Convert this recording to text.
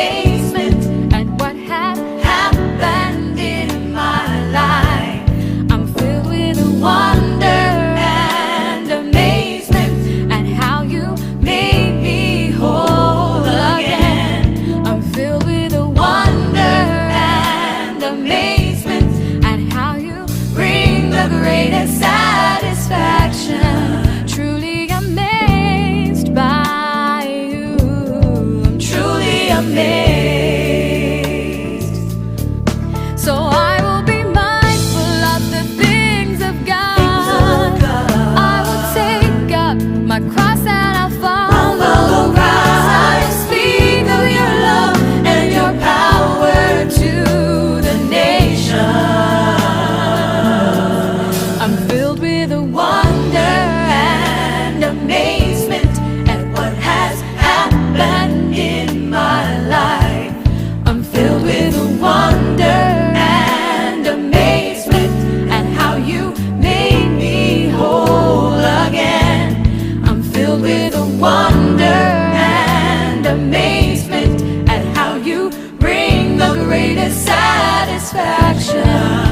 amazement at what had happened in my life. I'm filled with wonder and amazement at how you made me whole again. I'm filled with wonder and amazement at how you bring the greatest satisfaction. Truly amazed by you. I'm truly amazed. So I will be mindful of the things of God. I will take up my cross and I'll follow Christ. I will speak of your love and your power to the nations. I'm filled with wonder and amazement at what has happened in my life. I'm filled with wonder and amazement at how you made me whole again. I'm filled with wonder and amazement at how you bring the greatest satisfaction.